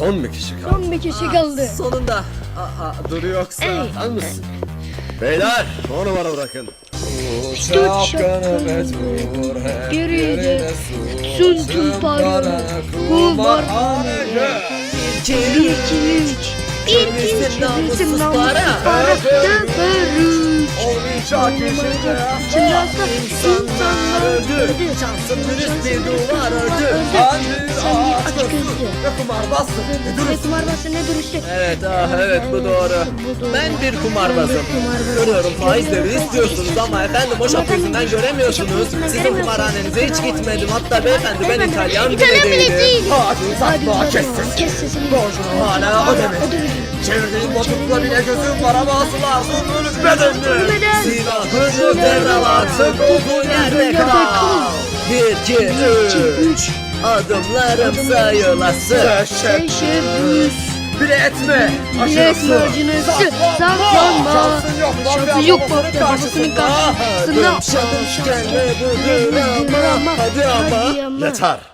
Son bir kişi kaldı. Son bir kişi kaldı. Sonunda. Dur yoksa. Sen misin? Beyler, o numara bırakın. Şapkanı mecbur geride tutsun tüm para kumarhaneci. 2, 1, 2, 3 Cebimizin namussuz para. Olmayacak İnsanlar öldü. Şansım dürüst bir duvar ördü. Ve kumarbazsın. Ne dürüstlük. Evet, evet bu doğru. Ben bir kumarbazım. Görüyorum faizleri istiyorsunuz ama efendim o şap yüzünden göremiyorsunuz. Sizin kumarhanenize hiç gitmedim. Hatta beyefendi ben İtalyan bile değilim. Hadi uzatma, kes sesini. Kes sesini. Borcunu hala ödemedin. Çevirdiğin botukla bile gözüm var ama asıl arzun ölmeden mi? Silahını devralarsın olduğun yerde kal. 1, 2, 3 adımlarım sayılası. Teşebbüs. Bilet mi? Bilet acınası. Saklanma. Şansı yok bak babasının karşısında. Adım şaşken ve budur ama. Hadi ama. Yeter.